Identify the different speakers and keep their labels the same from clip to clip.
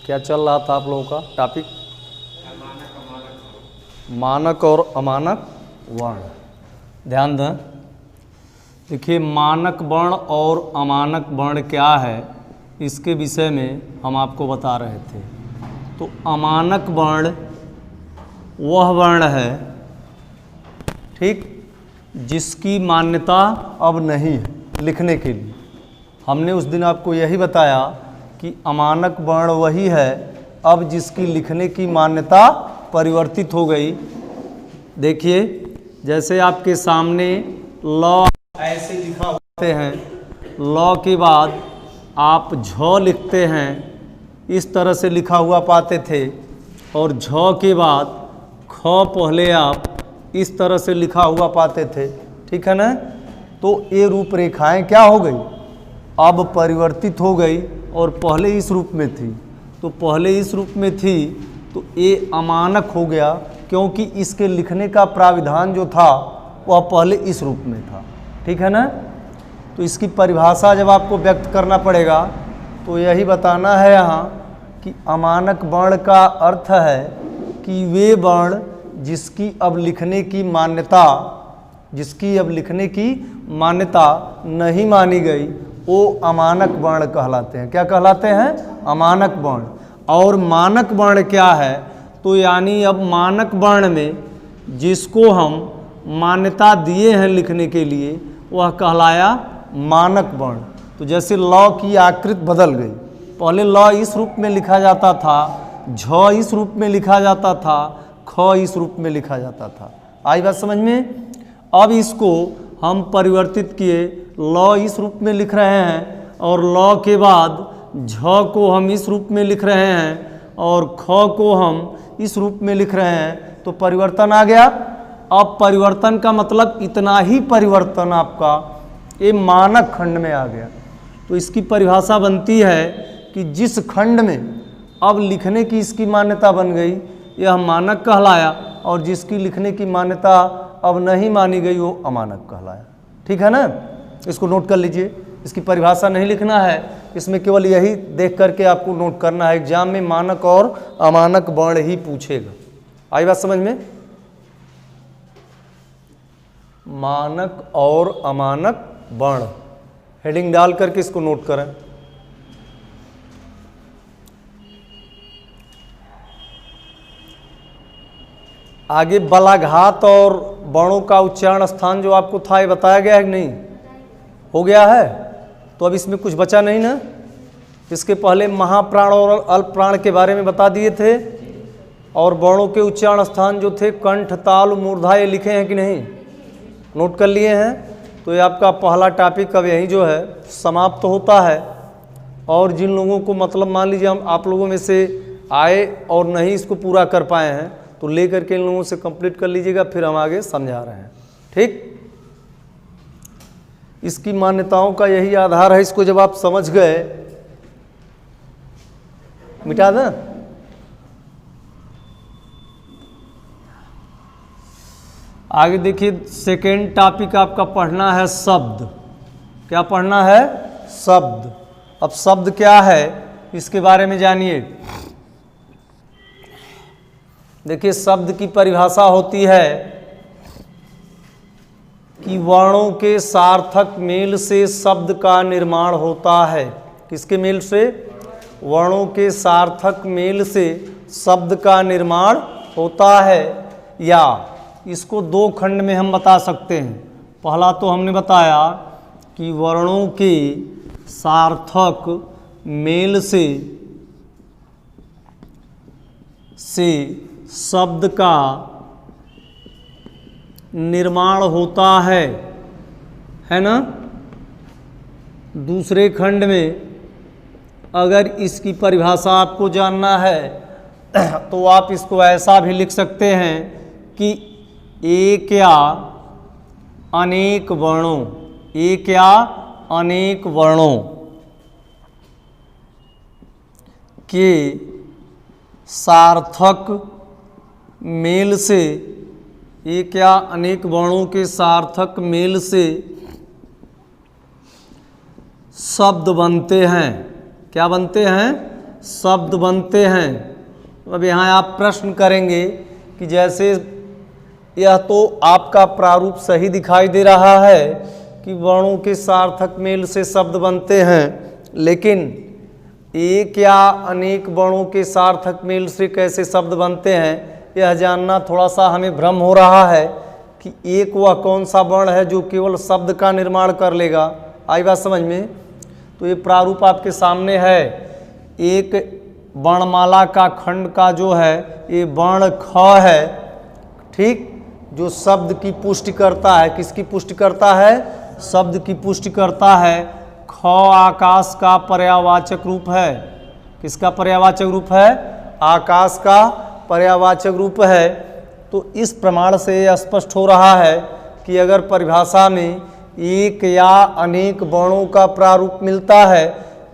Speaker 1: क्या चल रहा था आप लोगों का टॉपिक? मानक और अमानक वर्ण। ध्यान दें, देखिए मानक वर्ण और अमानक वर्ण क्या है, इसके विषय में हम आपको बता रहे थे। तो अमानक वर्ण वह वर्ण है, ठीक, जिसकी मान्यता अब नहीं है लिखने के लिए। हमने उस दिन आपको यही बताया कि अमानक वर्ण वही है अब जिसकी लिखने की मान्यता परिवर्तित हो गई। देखिए जैसे आपके सामने लॉ ऐसे लिखा होते हैं, लॉ के बाद आप झ लिखते हैं, इस तरह से लिखा हुआ पाते थे, और झ के बाद ख पहले आप इस तरह से लिखा हुआ पाते थे, ठीक है ना। तो ये रूपरेखाएं क्या हो गई, अब परिवर्तित हो गई और पहले इस रूप में थी। तो पहले इस रूप में थी तो ये अमानक हो गया, क्योंकि इसके लिखने का प्राविधान जो था वह पहले इस रूप में था, ठीक है ना। तो इसकी परिभाषा जब आपको व्यक्त करना पड़ेगा तो यही बताना है यहाँ कि अमानक वर्ण का अर्थ है कि वे वर्ण जिसकी अब लिखने की मान्यता नहीं मानी गई वो अमानक वर्ण कहलाते हैं। क्या कहलाते हैं? अमानक वर्ण। और मानक वर्ण क्या है, तो यानी अब मानक वर्ण में जिसको हम मान्यता दिए हैं लिखने के लिए वह कहलाया मानक वर्ण। तो जैसे लॉ की आकृति बदल गई, पहले लॉ इस रूप में लिखा जाता था, झ इस रूप में लिखा जाता था, ख इस रूप में लिखा जाता था। आई बात समझ में? अब इसको हम परिवर्तित किए, लॉ इस रूप में लिख रहे हैं और लॉ के बाद झ को हम इस रूप में लिख रहे हैं और ख को हम इस रूप में लिख रहे हैं, तो परिवर्तन आ गया। अब परिवर्तन का मतलब इतना ही परिवर्तन आपका ये मानक खंड में आ गया। तो इसकी परिभाषा बनती है कि जिस खंड में अब लिखने की इसकी मान्यता बन गई यह मानक कहलाया, और जिसकी लिखने की मान्यता अब नहीं मानी गई वो अमानक कहलाया, ठीक है ना। इसको नोट कर लीजिए, इसकी परिभाषा नहीं लिखना है, इसमें केवल यही देख करके आपको नोट करना है। एग्जाम में मानक और अमानक वर्ण ही पूछेगा। आई बात समझ में? मानक और अमानक वर्ण हेडिंग डाल करके इसको नोट करें। आगे बलाघात और वर्णों का उच्चारण स्थान जो आपको था ये बताया गया है कि नहीं? हो गया है। तो अब इसमें कुछ बचा नहीं ना। इसके पहले महाप्राण और अल्प प्राण के बारे में बता दिए थे, और वर्णों के उच्चारण स्थान जो थे कंठ, ताल, मूर्धा, ये लिखे हैं कि नहीं? नोट कर लिए हैं। तो ये आपका पहला टॉपिक अब यहीं जो है समाप्त होता है। और जिन लोगों को मतलब मान लीजिए हम आप लोगों में से आए और नहीं इसको पूरा कर पाए हैं तो ले करके इन लोगों से कंप्लीट कर लीजिएगा, फिर हम आगे समझा रहे हैं, ठीक। इसकी मान्यताओं का यही आधार है। इसको जब आप समझ गए, मिटा दें। आगे देखिए सेकेंड टॉपिक आपका पढ़ना है शब्द। क्या पढ़ना है? शब्द। अब शब्द क्या है इसके बारे में जानिए। देखिए शब्द की परिभाषा होती है कि वर्णों के सार्थक मेल से शब्द का निर्माण होता है। किसके मेल से? वर्णों के सार्थक मेल से शब्द का निर्माण होता है। या इसको दो खंड में हम बता सकते हैं। पहला तो हमने बताया कि वर्णों के सार्थक मेल से शब्द का निर्माण होता है ना। दूसरे खंड में अगर इसकी परिभाषा आपको जानना है तो आप इसको ऐसा भी लिख सकते हैं कि एक या अनेक वर्णों के सार्थक मेल से, एक या अनेक वर्णों के सार्थक मेल से शब्द बनते हैं। क्या बनते हैं? शब्द बनते हैं। अब यहाँ आप प्रश्न करेंगे कि जैसे यह तो आपका प्रारूप सही दिखाई दे रहा है कि वर्णों के सार्थक मेल से शब्द बनते हैं, लेकिन एक या अनेक वर्णों के सार्थक मेल से कैसे शब्द बनते हैं यह जानना थोड़ा सा हमें भ्रम हो रहा है कि एक वह कौन सा वर्ण है जो केवल शब्द का निर्माण कर लेगा। आई बात समझ में? तो ये प्रारूप आपके सामने है। एक वर्णमाला का खंड का जो है ये वर्ण ख है, ठीक, जो शब्द की पुष्टि करता है। किसकी पुष्टि करता है? शब्द की पुष्टि करता है। ख आकाश का पर्यायवाचक रूप है। किसका पर्यायवाचक रूप है? आकाश का पर्यायवाचक रूप है। तो इस प्रमाण से स्पष्ट हो रहा है कि अगर परिभाषा में एक या अनेक वर्णों का प्रारूप मिलता है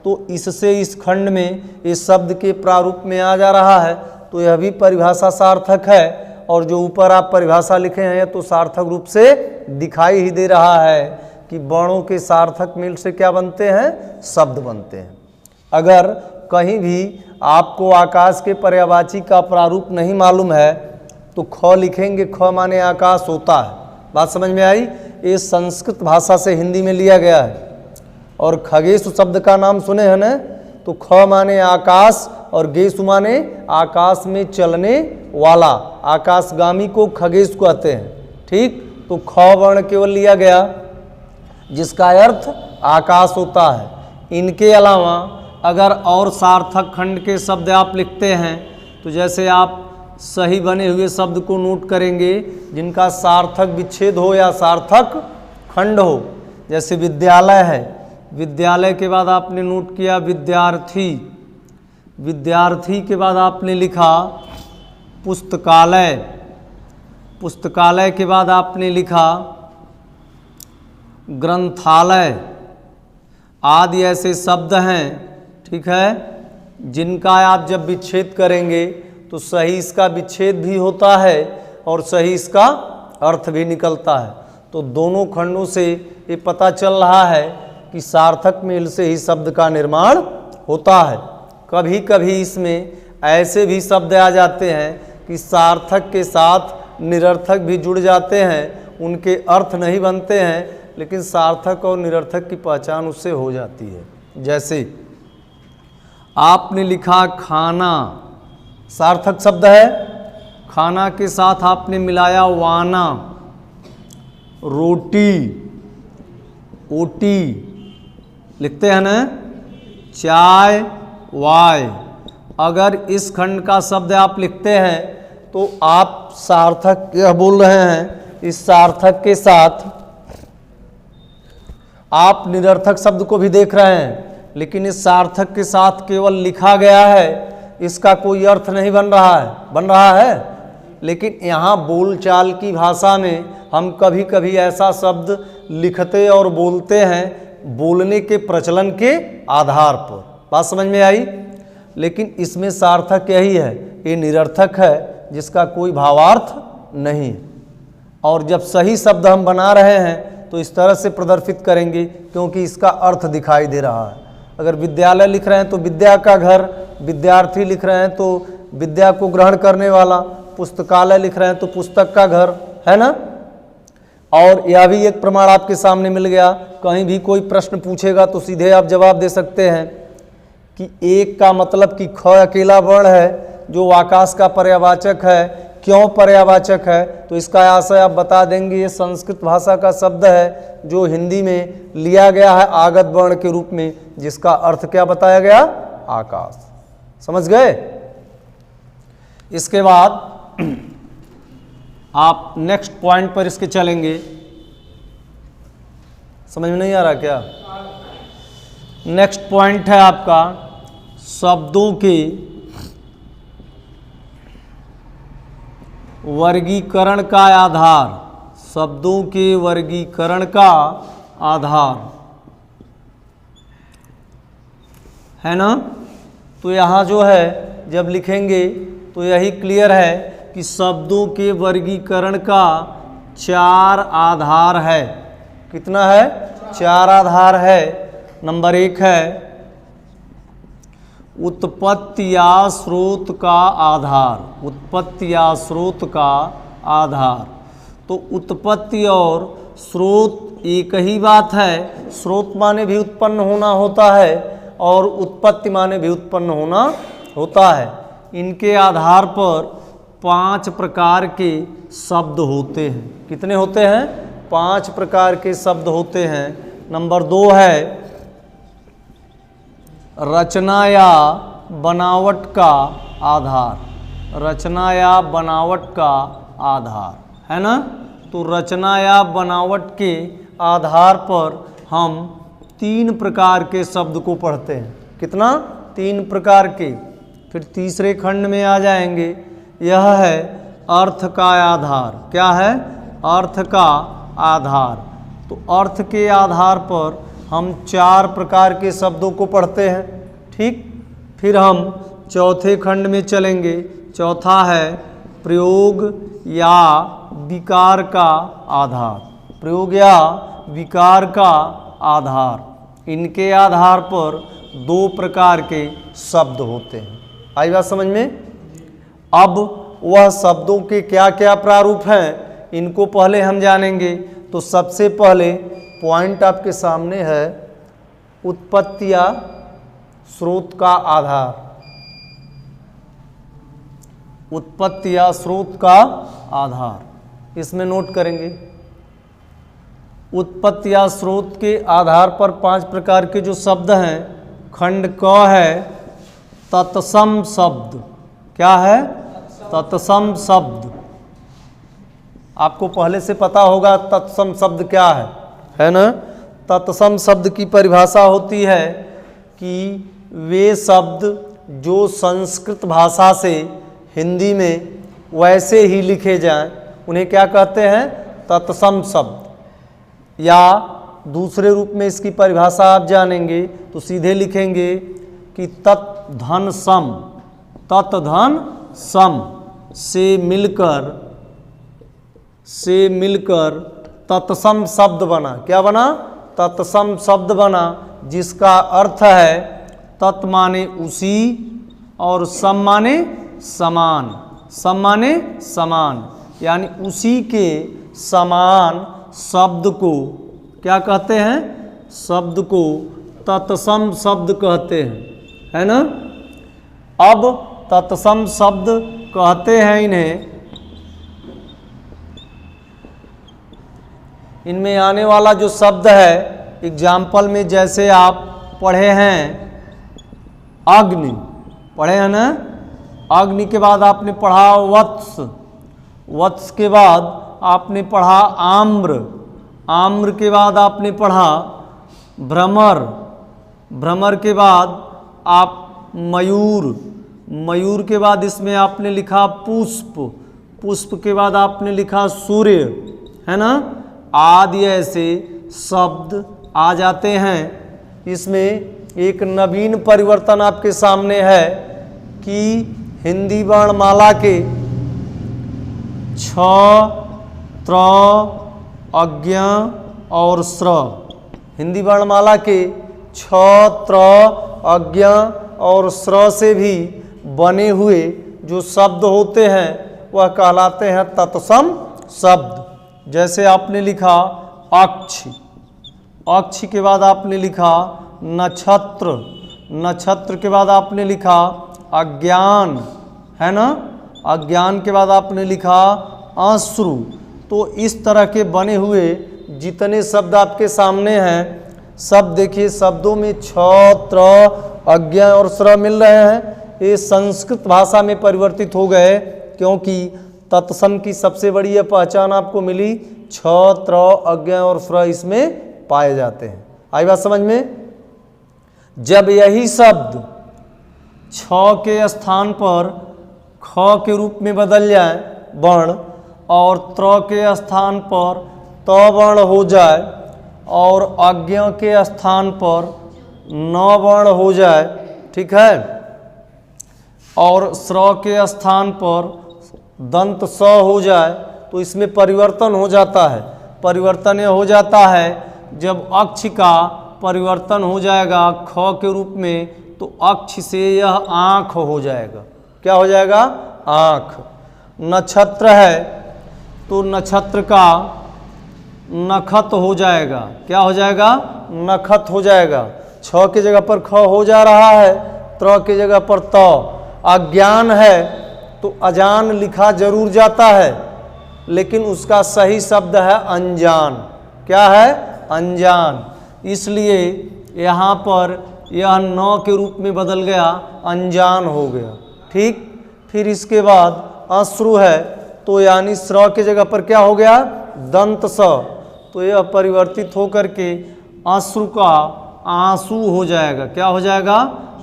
Speaker 1: तो इससे इस खंड में इस शब्द के प्रारूप में आ जा रहा है, तो यह भी परिभाषा सार्थक है। और जो ऊपर आप परिभाषा लिखे हैं तो सार्थक रूप से दिखाई ही दे रहा है कि वर्णों के सार्थक मेल से क्या बनते हैं? शब्द बनते हैं। अगर कहीं भी आपको आकाश के पर्यायवाची का प्रारूप नहीं मालूम है तो ख लिखेंगे, ख माने आकाश होता है। बात समझ में आई? ये संस्कृत भाषा से हिंदी में लिया गया है। और खगेशु शब्द का नाम सुने हैं ना? तो ख माने आकाश और गेशु माने आकाश में चलने वाला, आकाशगामी को खगेश कहते हैं, ठीक। तो ख वर्ण केवल लिया गया जिसका अर्थ आकाश होता है। इनके अलावा अगर और सार्थक खंड के शब्द आप लिखते हैं तो जैसे आप सही बने हुए शब्द को नोट करेंगे जिनका सार्थक विच्छेद हो या सार्थक खंड हो। जैसे विद्यालय है, विद्यालय के बाद आपने नोट किया विद्यार्थी, विद्यार्थी के बाद आपने लिखा पुस्तकालय, पुस्तकालय के बाद आपने लिखा ग्रंथालय आदि ऐसे शब्द हैं, ठीक है, जिनका आप जब विच्छेद करेंगे तो सही इसका विच्छेद भी होता है और सही इसका अर्थ भी निकलता है। तो दोनों खंडों से ये पता चल रहा है कि सार्थक मेल से ही शब्द का निर्माण होता है। कभी कभी इसमें ऐसे भी शब्द आ जाते हैं कि सार्थक के साथ निरर्थक भी जुड़ जाते हैं, उनके अर्थ नहीं बनते हैं लेकिन सार्थक और निरर्थक की पहचान उससे हो जाती है। जैसे आपने लिखा खाना, सार्थक शब्द है, खाना के साथ आपने मिलाया वाना, रोटी, ओटी लिखते हैं ना, चाय, वाय। अगर इस खंड का शब्द आप लिखते हैं तो आप सार्थक यह बोल रहे हैं, इस सार्थक के साथ आप निरर्थक शब्द को भी देख रहे हैं, लेकिन इस सार्थक के साथ केवल लिखा गया है, इसका कोई अर्थ नहीं बन रहा है। बन रहा है, लेकिन यहाँ बोलचाल की भाषा में हम कभी कभी ऐसा शब्द लिखते और बोलते हैं बोलने के प्रचलन के आधार पर। बात समझ में आई? लेकिन इसमें सार्थक यही है, ये निरर्थक है जिसका कोई भावार्थ नहीं है। और जब सही शब्द हम बना रहे हैं तो इस तरह से प्रदर्शित करेंगे क्योंकि इसका अर्थ दिखाई दे रहा है। अगर विद्यालय लिख रहे हैं तो विद्या का घर, विद्यार्थी लिख रहे हैं तो विद्या को ग्रहण करने वाला, पुस्तकालय लिख रहे हैं तो पुस्तक का घर, है ना। और यह भी एक प्रमाण आपके सामने मिल गया। कहीं भी कोई प्रश्न पूछेगा तो सीधे आप जवाब दे सकते हैं कि एक का मतलब कि ख अकेला वर्ण है जो आकाश का पर्यायवाचक है। क्यों पर्यायवाचक है? तो इसका आशय आप बता देंगे, ये संस्कृत भाषा का शब्द है जो हिंदी में लिया गया है आगत वर्ण के रूप में, जिसका अर्थ क्या बताया गया? आकाश। समझ गए? इसके बाद आप नेक्स्ट पॉइंट पर इसके चलेंगे। समझ में नहीं आ रहा क्या? नेक्स्ट पॉइंट है आपका शब्दों के वर्गीकरण का आधार। शब्दों के वर्गीकरण का आधार है ना। तो यहाँ जो है जब लिखेंगे तो यही क्लियर है कि शब्दों के वर्गीकरण का 4 आधार है। कितना है? 4 आधार है। नंबर 1 है उत्पत्ति या स्रोत का आधार, उत्पत्ति या स्रोत का आधार। तो उत्पत्ति और स्रोत एक ही बात है। स्रोत माने भी उत्पन्न होना होता है और उत्पत्ति माने भी उत्पन्न होना होता है। इनके आधार पर 5 प्रकार के शब्द होते हैं। कितने होते हैं? 5 प्रकार के शब्द होते हैं। नंबर 2 है रचना या बनावट का आधार, रचना या बनावट का आधार, है ना। तो रचना या बनावट के आधार पर हम 3 प्रकार के शब्द को पढ़ते हैं। कितना? 3 प्रकार के। फिर तीसरे खंड में आ जाएंगे, यह है अर्थ का आधार। क्या है? अर्थ का आधार। तो अर्थ के आधार पर हम 4 प्रकार के शब्दों को पढ़ते हैं। ठीक। फिर हम चौथे खंड में चलेंगे। चौथा है प्रयोग या विकार का आधार, प्रयोग या विकार का आधार। इनके आधार पर 2 प्रकार के शब्द होते हैं। आई बात समझ में? अब वह शब्दों के क्या क्या प्रारूप हैं, इनको पहले हम जानेंगे। तो सबसे पहले पॉइंट आपके सामने है उत्पत्ति या स्रोत का आधार, उत्पत्ति या स्रोत का आधार। इसमें नोट करेंगे उत्पत्ति या स्रोत के आधार पर 5 प्रकार के जो शब्द हैं। खंड क है तत्सम शब्द। क्या है? तत्सम शब्द। आपको पहले से पता होगा तत्सम शब्द क्या है ना। तत्सम शब्द की परिभाषा होती है कि वे शब्द जो संस्कृत भाषा से हिंदी में वैसे ही लिखे जाएं, उन्हें क्या कहते हैं? तत्सम शब्द। या दूसरे रूप में इसकी परिभाषा आप जानेंगे तो सीधे लिखेंगे कि तत्धन सम, तत्धन सम से मिलकर तत्सम शब्द बना। क्या बना? तत्सम शब्द बना, जिसका अर्थ है तत् माने उसी और सम माने समान, सम माने समान, यानी उसी के समान शब्द को क्या कहते हैं? शब्द को तत्सम शब्द कहते हैं, है ना। अब तत्सम शब्द कहते हैं इन्हें, इनमें आने वाला जो शब्द है एग्जाम्पल में जैसे आप पढ़े हैं अग्नि, पढ़े हैं ना। अग्नि के बाद आपने पढ़ा वत्स, वत्स के बाद आपने पढ़ा आम्र, आम्र के बाद आपने पढ़ा भ्रमर, भ्रमर के बाद आप मयूर, मयूर के बाद इसमें आपने लिखा पुष्प, पुष्प के बाद आपने लिखा सूर्य, है ना। आदि ऐसे शब्द आ जाते हैं। इसमें एक नवीन परिवर्तन आपके सामने है कि हिंदी वर्णमाला के छ, त्र, अज्ञ और स्र, हिंदी वर्णमाला के छ, त्र, अज्ञ और स्र से भी बने हुए जो शब्द होते हैं वह कहलाते हैं तत्सम शब्द। जैसे आपने लिखा अक्ष, अक्ष के बाद आपने लिखा नक्षत्र, नक्षत्र के बाद आपने लिखा अज्ञान, है ना। अज्ञान के बाद आपने लिखा अश्रु। तो इस तरह के बने हुए जितने शब्द आपके सामने हैं सब देखिए शब्दों में छ, त्र, अज्ञ और स्र मिल रहे हैं। ये संस्कृत भाषा में परिवर्तित हो गए क्योंकि तत्सम की सबसे बड़ी यह पहचान आपको मिली, छ, त्र, अज्ञ और स्र इसमें पाए जाते हैं। आई बात समझ में? जब यही शब्द छ के स्थान पर ख के रूप में बदल जाए वर्ण और त्र के स्थान पर त वर्ण हो जाए और अज्ञ के स्थान पर न वर्ण हो जाए, ठीक है, और स्र के स्थान पर दंत स हो जाए तो इसमें परिवर्तन हो जाता है। परिवर्तन यह हो जाता है जब अक्ष का परिवर्तन हो जाएगा ख के रूप में तो अक्ष से यह आँख हो जाएगा। क्या हो जाएगा? आँख। नक्षत्र है तो नक्षत्र का नखत हो जाएगा। क्या हो जाएगा? नखत हो जाएगा। छ की जगह पर ख हो जा रहा है, त्र की जगह पर त। अज्ञान है तो अजान लिखा जरूर जाता है, लेकिन उसका सही शब्द है अनजान। क्या है? अनजान। इसलिए यहाँ पर यह न के रूप में बदल गया, अनजान हो गया। ठीक। फिर इसके बाद अश्रु है तो यानी श्र की जगह पर क्या हो गया? दंत स। तो यह परिवर्तित होकर के अश्रु का आंसू हो जाएगा। क्या हो जाएगा?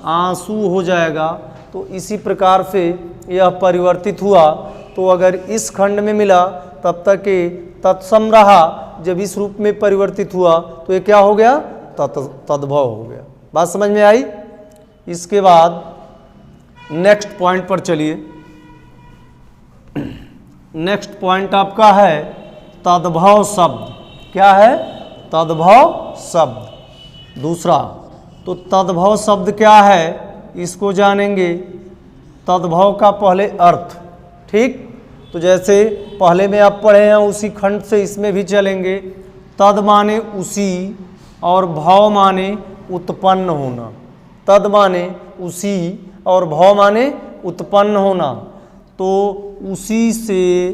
Speaker 1: आंसू हो जाएगा। तो इसी प्रकार से यह परिवर्तित हुआ। तो अगर इस खंड में मिला तब तक ये तत्सम रहा, जब इस रूप में परिवर्तित हुआ तो ये क्या हो गया? तद्भव हो गया। बात समझ में आई? इसके बाद नेक्स्ट पॉइंट पर चलिए। नेक्स्ट पॉइंट आपका है तद्भव शब्द। क्या है? तद्भव शब्द। दूसरा तो तद्भव शब्द क्या है इसको जानेंगे। तद्भव का पहले अर्थ। ठीक। तो जैसे पहले में आप पढ़े हैं उसी खंड से इसमें भी चलेंगे। तद माने उसी और भव माने उत्पन्न होना। तद माने उसी और भव माने उत्पन्न होना। तो उसी से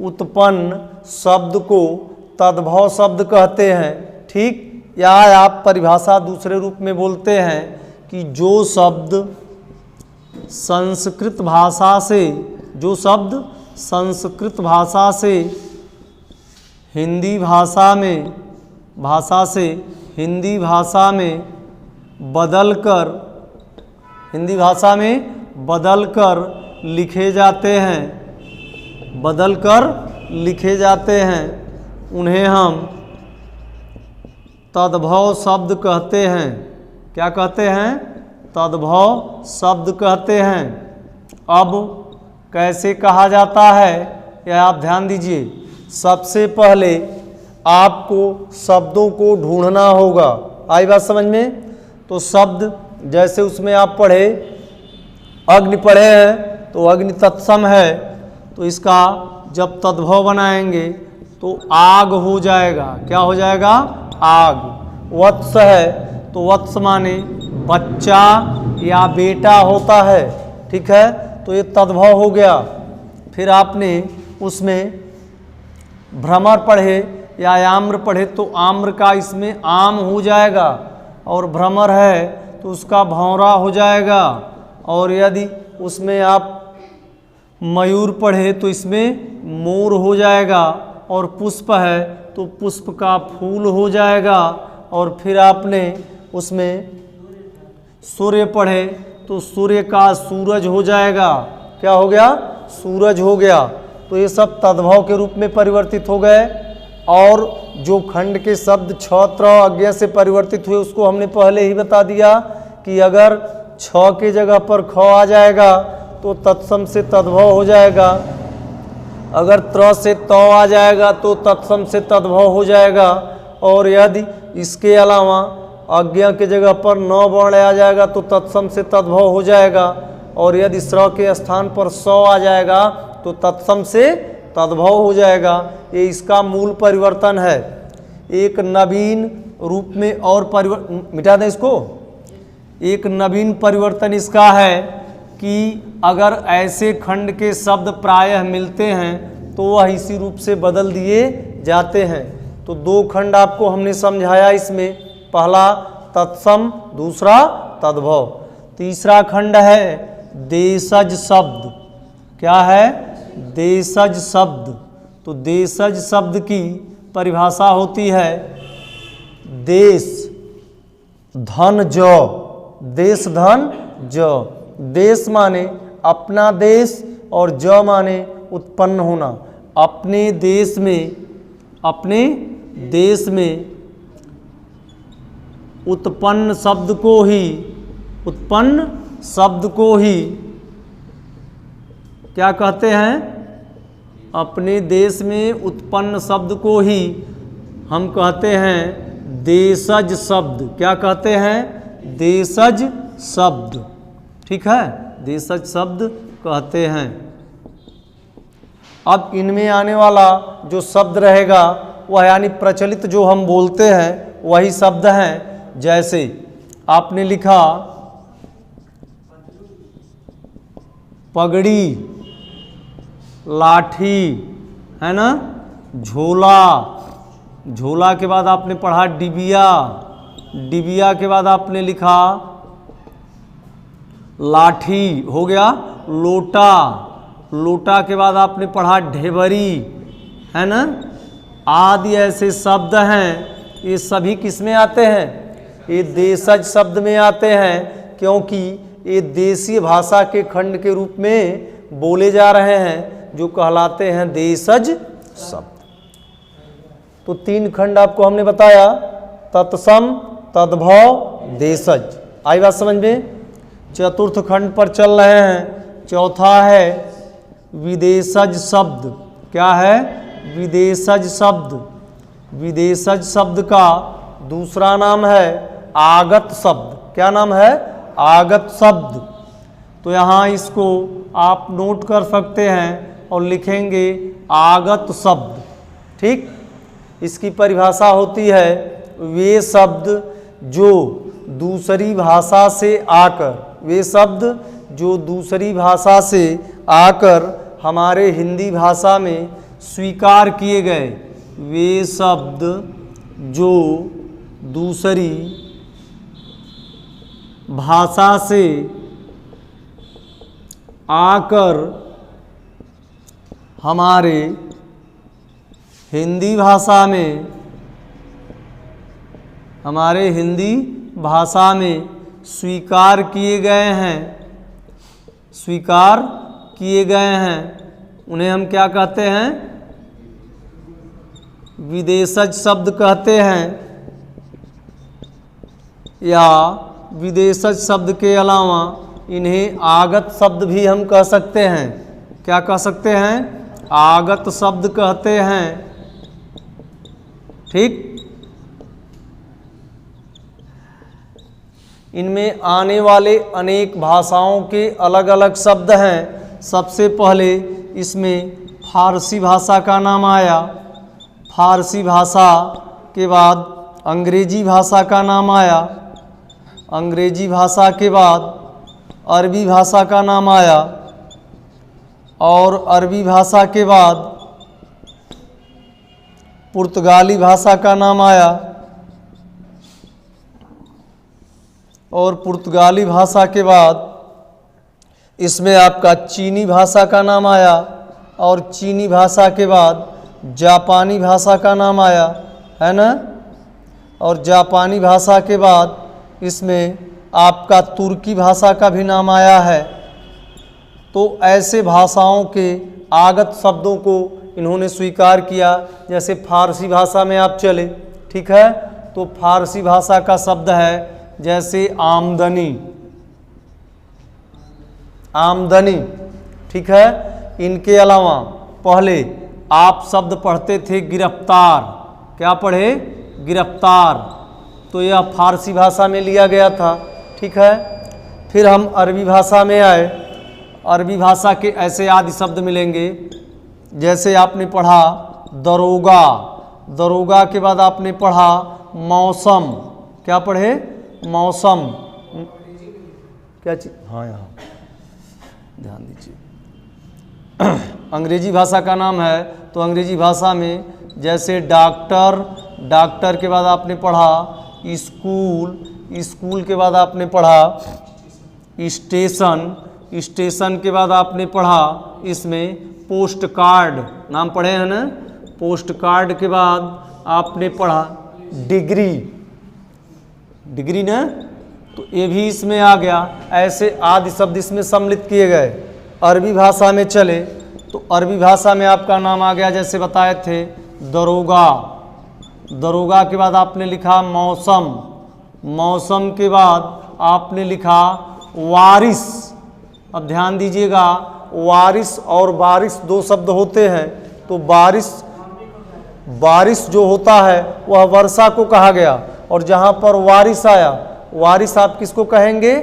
Speaker 1: उत्पन्न शब्द को तद्भव शब्द कहते हैं। ठीक। या आप परिभाषा दूसरे रूप में बोलते हैं कि जो शब्द संस्कृत भाषा से हिंदी भाषा में बदलकर लिखे जाते हैं, उन्हें हम तद्भव शब्द कहते हैं। क्या कहते हैं? तद्भव शब्द कहते हैं। अब कैसे कहा जाता है यह आप ध्यान दीजिए। सबसे पहले आपको शब्दों को ढूंढना होगा। आई बात समझ में? तो शब्द जैसे उसमें आप पढ़े, अग्नि पढ़े हैं तो अग्नि तत्सम है, तो इसका जब तद्भव बनाएंगे तो आग हो जाएगा। क्या हो जाएगा? आग। वत्स है तो वत्स माने बच्चा या बेटा होता है। ठीक है। तो ये तद्भव हो गया। फिर आपने उसमें भ्रमर पढ़े या आम्र पढ़े तो आम्र का इसमें आम हो जाएगा, और भ्रमर है तो उसका भौरा हो जाएगा। और यदि उसमें आप मयूर पढ़े तो इसमें मोर हो जाएगा। और पुष्प है तो पुष्प का फूल हो जाएगा। और फिर आपने उसमें सूर्य पढ़े तो सूर्य का सूरज हो जाएगा। क्या हो गया? सूरज हो गया। तो ये सब तद्भव के रूप में परिवर्तित हो गए। और जो खंड के शब्द छत्र अज्ञा से परिवर्तित हुए उसको हमने पहले ही बता दिया कि अगर छ की जगह पर ख आ जाएगा तो तत्सम से तद्भव हो जाएगा। अगर त्र से त आ जाएगा तो तत्सम से तद्भव हो जाएगा। और यदि इसके अलावा अज्ञा की जगह पर न वर्ण आ जाएगा तो तत्सम से तद्भव हो जाएगा। और यदि स्र के स्थान पर स आ जाएगा तो तत्सम से तद्भव हो जाएगा। ये इसका मूल परिवर्तन है। एक नवीन रूप में और मिटा दें इसको। एक नवीन परिवर्तन इसका है कि अगर ऐसे खंड के शब्द प्रायः मिलते हैं तो वह इसी रूप से बदल दिए जाते हैं। तो दो खंड आपको हमने समझाया इसमें। पहला तत्सम, दूसरा तद्भव। तीसरा खंड है देशज शब्द। क्या है? देशज शब्द। तो देशज शब्द की परिभाषा होती है देश धन ज। देश धन ज। देश माने अपना देश और ज माने उत्पन्न होना। अपने देश में उत्पन्न शब्द को ही क्या कहते हैं? अपने देश में उत्पन्न शब्द को ही हम कहते हैं देशज शब्द, क्या कहते हैं? देशज शब्द, ठीक है, देशज शब्द कहते हैं। अब इनमें आने वाला जो शब्द रहेगा वह यानी प्रचलित जो हम बोलते हैं वही शब्द हैं। जैसे आपने लिखा पगड़ी, लाठी, है ना, झोला, झोला के बाद आपने पढ़ा डिबिया, डिबिया के बाद आपने लिखा लाठी, हो गया लोटा, लोटा के बाद आपने पढ़ा ढेबरी, है ना, आदि ऐसे शब्द हैं। ये सभी किस में आते हैं? ये देशज शब्द में आते हैं, क्योंकि ये देशीय भाषा के खंड के रूप में बोले जा रहे हैं, जो कहलाते हैं देशज शब्द। तो 3 खंड आपको हमने बताया, तत्सम, तद्भव, देशज। आई बात समझ में? चतुर्थ खंड पर चल रहे हैं। चौथा है विदेशज शब्द। क्या है? विदेशज शब्द। विदेशज शब्द का दूसरा नाम है आगत शब्द। क्या नाम है? आगत शब्द। तो यहाँ इसको आप नोट कर सकते हैं और लिखेंगे आगत शब्द, ठीक। इसकी परिभाषा होती है वे शब्द जो दूसरी भाषा से आकर, वे शब्द जो दूसरी भाषा से आकर हमारे हिंदी भाषा में स्वीकार किए गए, वे शब्द जो दूसरी भाषा से आकर हमारे हिंदी भाषा में, हमारे हिंदी भाषा में स्वीकार किए गए हैं, स्वीकार किए गए हैं, उन्हें हम क्या कहते हैं? विदेशज शब्द कहते हैं। या विदेशज शब्द के अलावा इन्हें आगत शब्द भी हम कह सकते हैं। क्या कह सकते हैं? आगत शब्द कहते हैं, ठीक। इनमें आने वाले अनेक भाषाओं के अलग अलग शब्द हैं। सबसे पहले इसमें फारसी भाषा का नाम आया, फारसी भाषा के बाद अंग्रेजी भाषा का नाम आया, अंग्रेजी भाषा के बाद अरबी भाषा का नाम आया, और अरबी भाषा के बाद पुर्तगाली भाषा का नाम आया, और पुर्तगाली भाषा के बाद इसमें आपका चीनी भाषा का नाम आया, और चीनी भाषा के बाद जापानी भाषा का नाम आया, है ना, और जापानी भाषा के बाद इसमें आपका तुर्की भाषा का भी नाम आया है। तो ऐसे भाषाओं के आगत शब्दों को इन्होंने स्वीकार किया। जैसे फारसी भाषा में आप चले, ठीक है, तो फारसी भाषा का शब्द है जैसे आमदनी, आमदनी, ठीक है। इनके अलावा पहले आप शब्द पढ़ते थे गिरफ्तार। क्या पढ़े? गिरफ्तार। तो यह फारसी भाषा में लिया गया था, ठीक है। फिर हम अरबी भाषा में आए। अरबी भाषा के ऐसे आदि शब्द मिलेंगे, जैसे आपने पढ़ा दरोगा, दरोगा के बाद आपने पढ़ा मौसम। क्या पढ़े? मौसम। क्या चीज? हाँ, यहाँ ध्यान दीजिए। अंग्रेजी भाषा का नाम है, तो अंग्रेजी भाषा में जैसे डॉक्टर, डॉक्टर के बाद आपने पढ़ा स्कूल, स्कूल के बाद आपने पढ़ा स्टेशन, स्टेशन के बाद आपने पढ़ा इसमें पोस्ट कार्ड, नाम पढ़े हैं ना। पोस्ट कार्ड के बाद आपने पढ़ा डिग्री, डिग्री ना, तो ये भी इसमें आ गया। ऐसे आदि शब्द इसमें सम्मिलित किए गए। अरबी भाषा में चले तो अरबी भाषा में आपका नाम आ गया, जैसे बताए थे दरोगा, दरोगा के बाद आपने लिखा मौसम, मौसम के बाद आपने लिखा वारिस। अब ध्यान दीजिएगा, वारिस और बारिश दो शब्द होते हैं। तो बारिश, बारिश जो होता है वह वर्षा को कहा गया, और जहाँ पर वारिस आया, वारिस आप किसको कहेंगे?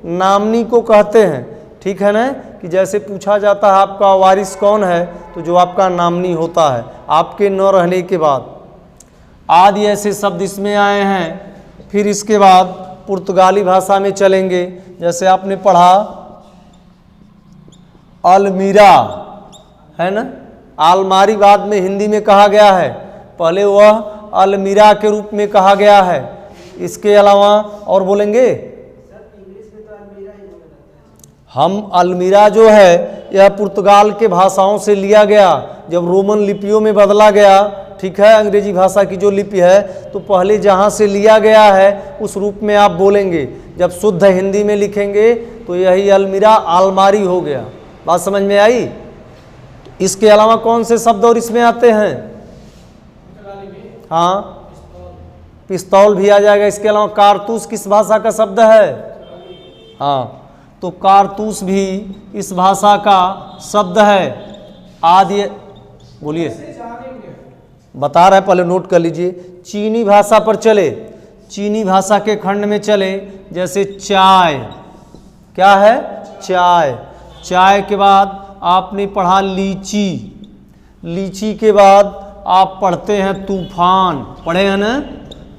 Speaker 1: नामनी को कहते हैं। ठीक है ना, कि जैसे पूछा जाता है आपका वारिस कौन है, तो जो आपका नामनी होता है आपके न रहने के बाद। आदि ऐसे शब्द इसमें आए हैं। फिर इसके बाद पुर्तगाली भाषा में चलेंगे। जैसे आपने पढ़ा अलमीरा, है ना, अलमारी बाद में हिंदी में कहा गया है, पहले वह अलमीरा के रूप में कहा गया है। इसके अलावा और बोलेंगे हम अलमीरा जो है यह पुर्तगाल के भाषाओं से लिया गया, जब रोमन लिपियों में बदला गया, ठीक है, अंग्रेजी भाषा की जो लिपि है, तो पहले जहाँ से लिया गया है उस रूप में आप बोलेंगे। जब शुद्ध हिंदी में लिखेंगे तो यही अलमीरा अलमारी हो गया। बात समझ में आई? इसके अलावा कौन से शब्द और इसमें आते हैं? हाँ, पिस्तौल भी आ जाएगा। इसके अलावा कारतूस किस भाषा का शब्द है? हाँ, तो कारतूस भी इस भाषा का शब्द है। आदि बोलिए, बता रहे, पहले नोट कर लीजिए। चीनी भाषा पर चले, चीनी भाषा के खंड में चले, जैसे चाय, क्या है? चाय। चाय के बाद आपने पढ़ा लीची, लीची के बाद आप पढ़ते हैं तूफान, पढ़े हैं ना?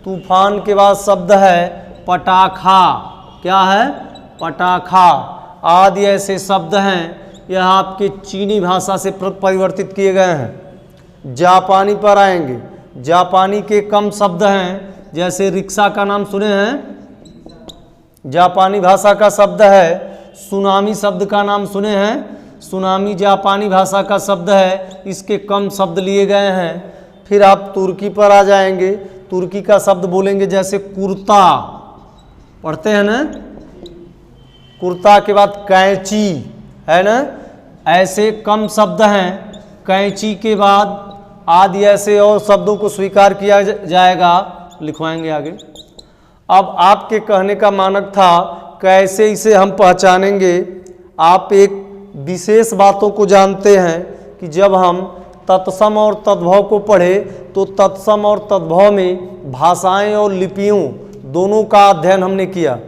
Speaker 1: तूफान के बाद शब्द है पटाखा, क्या है? पटाखा। आदि ऐसे शब्द हैं, यह आपके चीनी भाषा से परिवर्तित किए गए हैं। जापानी पर आएंगे। जापानी के कम शब्द हैं, जैसे रिक्शा का नाम सुने हैं? जापानी भाषा का शब्द है। सुनामी शब्द का नाम सुने हैं? सुनामी जापानी भाषा का शब्द है, इसके कम शब्द लिए गए हैं। फिर आप तुर्की पर आ जाएंगे। तुर्की का शब्द बोलेंगे, जैसे कुर्ता, पढ़ते हैं ना? कुर्ता के बाद कैंची, है ना? ऐसे कम शब्द हैं। कैंची के बाद आदि ऐसे और शब्दों को स्वीकार किया जाएगा, लिखवाएंगे आगे। अब आपके कहने का मानक था कैसे इसे हम पहचानेंगे। आप एक विशेष बातों को जानते हैं कि जब हम तत्सम और तद्भव को पढ़े तो तत्सम और तद्भव में भाषाएं और लिपियों दोनों का अध्ययन हमने किया।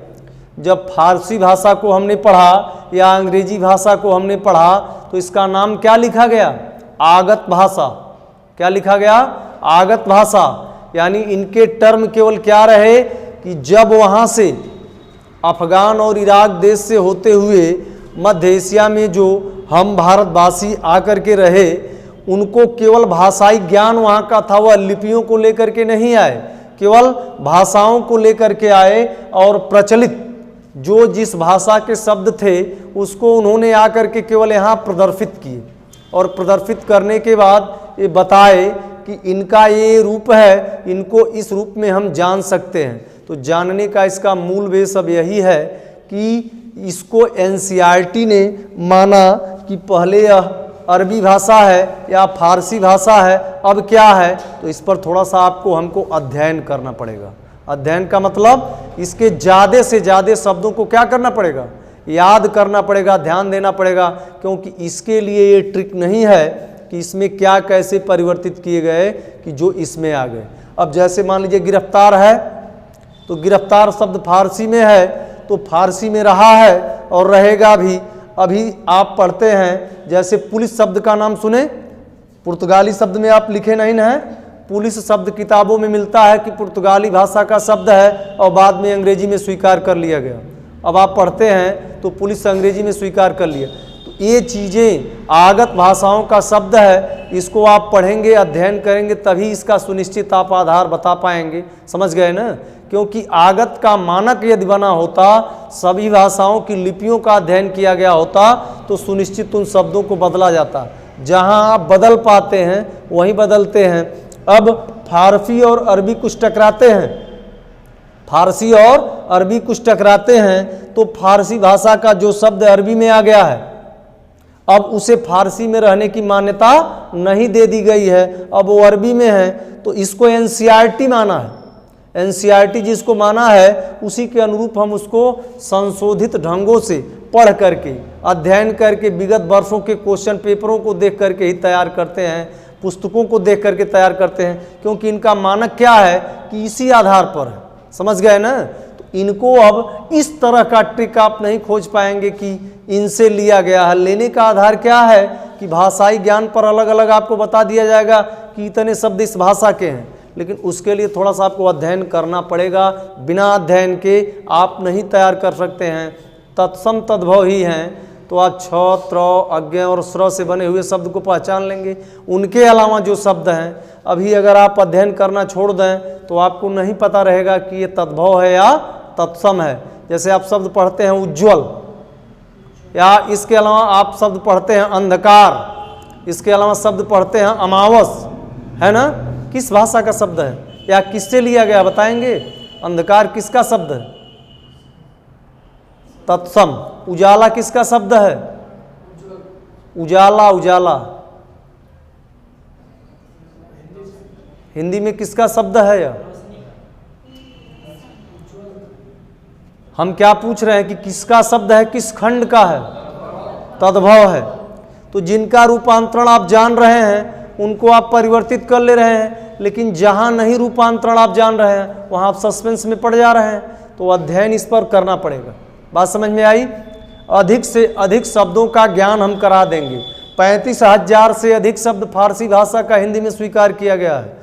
Speaker 1: जब फारसी भाषा को हमने पढ़ा या अंग्रेजी भाषा को हमने पढ़ा तो इसका नाम क्या लिखा गया? आगत भाषा। क्या लिखा गया? आगत भाषा। यानी इनके टर्म केवल क्या रहे कि जब वहाँ से अफगान और इराक देश से होते हुए मध्य एशिया में जो हम भारतवासी आकर के रहे, उनको केवल भाषाई ज्ञान वहाँ का था, वह लिपियों को लेकर के नहीं आए, केवल भाषाओं को लेकर के आए और प्रचलित जो जिस भाषा के शब्द थे उसको उन्होंने आकर के केवल यहाँ प्रदर्शित किए और प्रदर्शित करने के बाद ये बताए कि इनका ये रूप है, इनको इस रूप में हम जान सकते हैं। तो जानने का इसका मूल बेस अब यही है कि इसको एनसीईआरटी ने माना कि पहले यह अरबी भाषा है या फारसी भाषा है, अब क्या है, तो इस पर थोड़ा सा आपको हमको अध्ययन करना पड़ेगा। अध्ययन का मतलब इसके ज़्यादा से ज़्यादा शब्दों को क्या करना पड़ेगा? याद करना पड़ेगा, ध्यान देना पड़ेगा, क्योंकि इसके लिए ये ट्रिक नहीं है कि इसमें क्या कैसे परिवर्तित किए गए कि जो इसमें आ गए। अब जैसे मान लीजिए गिरफ्तार है, तो गिरफ्तार शब्द फारसी में है तो फारसी में रहा है और रहेगा भी। अभी आप पढ़ते हैं, जैसे पुलिस शब्द का नाम सुने, पुर्तगाली शब्द में आप लिखे नहीं ना है, पुलिस शब्द किताबों में मिलता है कि पुर्तगाली भाषा का शब्द है और बाद में अंग्रेजी में स्वीकार कर लिया गया। अब आप पढ़ते हैं तो पुलिस अंग्रेजी में स्वीकार कर लिया। तो ये चीज़ें आगत भाषाओं का शब्द है, इसको आप पढ़ेंगे, अध्ययन करेंगे, तभी इसका सुनिश्चित आप आधार बता पाएंगे। समझ गए ना? क्योंकि आगत का मानक यदि बना होता, सभी भाषाओं की लिपियों का अध्ययन किया गया होता, तो सुनिश्चित उन शब्दों को बदला जाता। जहाँ आप बदल पाते हैं वहीं बदलते हैं। अब फारसी और अरबी कुछ टकराते हैं, फारसी और अरबी कुछ टकराते हैं, तो फारसी भाषा का जो शब्द अरबी में आ गया है, अब उसे फारसी में रहने की मान्यता नहीं दे दी गई है, अब वो अरबी में है, तो इसको एनसीईआरटी माना है। एनसीईआरटी जिसको माना है उसी के अनुरूप हम उसको संशोधित ढंगों से पढ़ करके, अध्ययन करके, विगत वर्षों के क्वेश्चन पेपरों को देख करके ही तैयार करते हैं। पुस्तकों को देख करके तैयार करते हैं, क्योंकि इनका मानक क्या है कि इसी आधार पर है। समझ गए ना? तो इनको अब इस तरह का ट्रिक आप नहीं खोज पाएंगे कि इनसे लिया गया है। लेने का आधार क्या है कि भाषाई ज्ञान पर अलग अलग आपको बता दिया जाएगा कि इतने शब्द इस भाषा के हैं, लेकिन उसके लिए थोड़ा सा आपको अध्ययन करना पड़ेगा। बिना अध्ययन के आप नहीं तैयार कर सकते हैं। तत्सम तद्भव ही हैं, तो आप छ, त्र, अज्ञ और स्र से बने हुए शब्द को पहचान लेंगे। उनके अलावा जो शब्द हैं, अभी अगर आप अध्ययन करना छोड़ दें तो आपको नहीं पता रहेगा कि ये तद्भव है या तत्सम है। जैसे आप शब्द पढ़ते हैं उज्ज्वल, या इसके अलावा आप शब्द पढ़ते हैं अंधकार, इसके अलावा शब्द पढ़ते हैं अमावस, है ना? किस भाषा का शब्द है या किससे लिया गया बताएंगे? अंधकार किसका शब्द है? तत्सम। उजाला किसका शब्द है? उजाला, उजाला हिंदी में किसका शब्द है? यह हम क्या पूछ रहे हैं कि किसका शब्द है, किस खंड का है? तद्भव है। तो जिनका रूपांतरण आप जान रहे हैं उनको आप परिवर्तित कर ले रहे हैं, लेकिन जहां नहीं रूपांतरण आप जान रहे हैं वहां आप सस्पेंस में पड़ जा रहे हैं। तो अध्ययन इस पर करना पड़ेगा। बात समझ में आई? अधिक से अधिक शब्दों का ज्ञान हम करा देंगे। 35,000 से अधिक शब्द फारसी भाषा का हिंदी में स्वीकार किया गया है।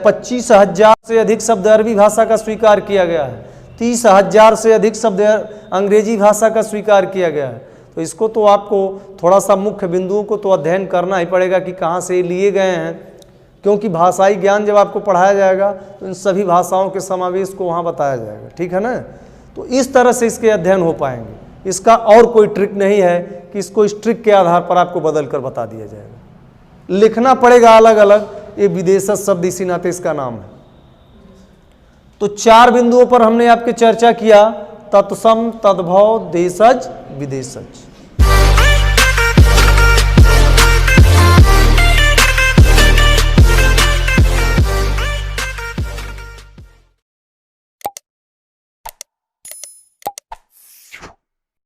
Speaker 1: 25,000 से अधिक शब्द अरबी भाषा का स्वीकार किया गया है। 30,000 से अधिक शब्द अंग्रेजी भाषा का स्वीकार किया गया है। तो इसको तो आपको थोड़ा सा मुख्य बिंदुओं को तो अध्ययन करना ही पड़ेगा कि कहाँ से लिए गए हैं, क्योंकि भाषाई ज्ञान जब आपको पढ़ाया जाएगा तो इन सभी भाषाओं के समावेश को वहाँ बताया जाएगा। ठीक है ना? तो इस तरह से इसके अध्ययन हो पाएंगे। इसका और कोई ट्रिक नहीं है कि इसको इस ट्रिक के आधार पर आपको बदल कर बता दिया जाएगा। लिखना पड़ेगा अलग अलग। ये विदेशज शब्द इसी नाते इसका नाम है। तो 4 बिंदुओं पर हमने आपके चर्चा किया: तत्सम, तद्भव, देशज, विदेशज।